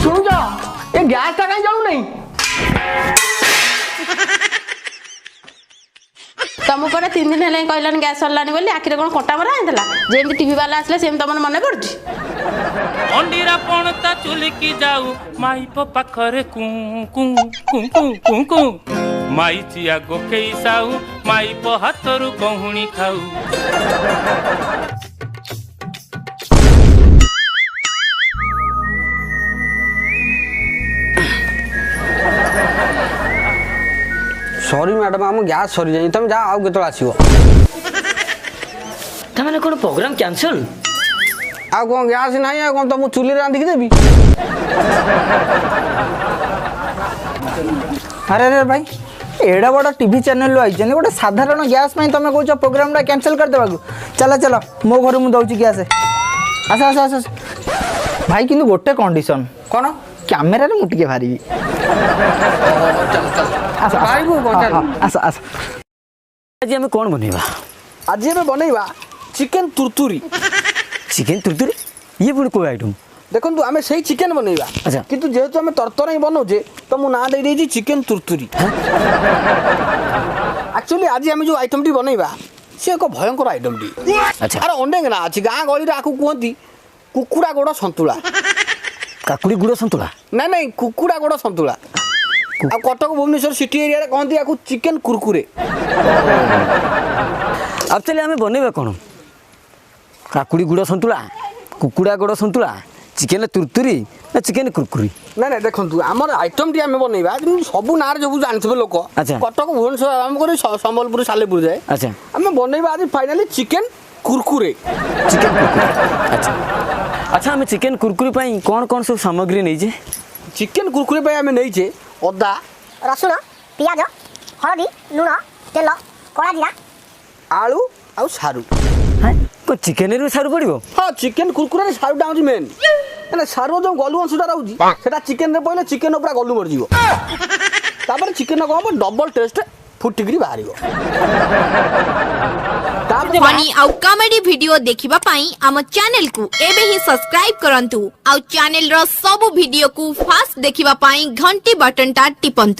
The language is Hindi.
शुणुच ये गैस टा कहीं जाऊ नहीं तुम पर 3 दिन है कहलानी गैस सरलानी बोली आखिर कौन कटा मरा आइला जेमती टीवी वाला आसले सेम तुम मन पड़ुची अंडीरा पणता चुलिकी जाऊ माइप पाखरे कु कु कु कु कु कु माई चिया गोखेई साऊ माइप हाथरू कहुणी खाऊ सॉरी मैडम आम गैस सरी जाई तुम जा आउ केतो आसीबो तमने कोन प्रोग्राम कैंसिल आ कोन गैस नहीं आ कोन तो मु चुली रांधी के देबी अरे अरे भाई एडा बड़ा टीवी चैनल लो आइछन गोटे साधारण गैस में तमे कहछ प्रोग्राम टा कैंसिल कर देबा चला चला मो घर मु दउची गैस आसा आसा आसा भाई किंतु गोटे कंडीशन कोन कैमरा रे मुटिके भारी आसा भाई को आसा आसा आज हमें कौन बनेबा आज हमें बनेबा चिकन तुरतुरी ये पुणी कोई आइटम देखो तू आमे सही चिकन बनेबा अच्छा किंतु जेहेतु आमे तरतर ही बनौजे तो मु ना दे देजी चिकन तुरतुरी एक्चुअली आज आमे जो आइटम टी बनेबा से एक भयंकर आइटम टी अच्छा अरे अंडे ना अछि गां गली रे आकु कहंती कुकुड़ा गोड़ संतुला काकुड़ी गुड़ संतुला ना नहीं कुकुड़ा गोड़ संतुला आ कटक भुवनेश्वर सिटी एरिया रे कहंती आकु चिकन कुरकुरे एक्चुअली हमें बनेबा कोन काकुड़ी गुड़ संतुला कुकुड़ा गुड़ संतुला चिकन तुरतुरी ना चिकन कुरकुरी ना ना देखंतु हमर आइटम टी हमें बनेबा सब नार जो जानथबे लोक अच्छा कटक भुवनेश्वर आराम करे संबलपुर सालेपुर जाए अच्छा हमें बनेबा आज फाइनली चिकन कुरकुरे अच्छा अच्छा हमें चिकन कुरकुरी पाई कौन कौन सब सामग्री नहीं जे चिकन कुरकुरे पाई हमें नहीं जे अदा रसुण पियाज हलदी लुण तेल कड़ा जीरा आलू आ सारू हां को चिकन रे सारू पड़िबो हां चिकन कुरकुरे रे सारू डाउन मेन ना सारू जो गलु अंशटा रहउजी सेटा चिकन रे पहिले चिकन ऊपर गलु मर जीवो तापर चिकन को हम डबल टेस्ट फुटिग्री बाहरिबो फनी आउ कॉमेडी वीडियो देखिबा पाई हम चैनल को एबे ही सब्सक्राइब करंतु आउ चैनल रो सब वीडियो को फास्ट देखिबा पाई घंटी बटन टा टिपंतु।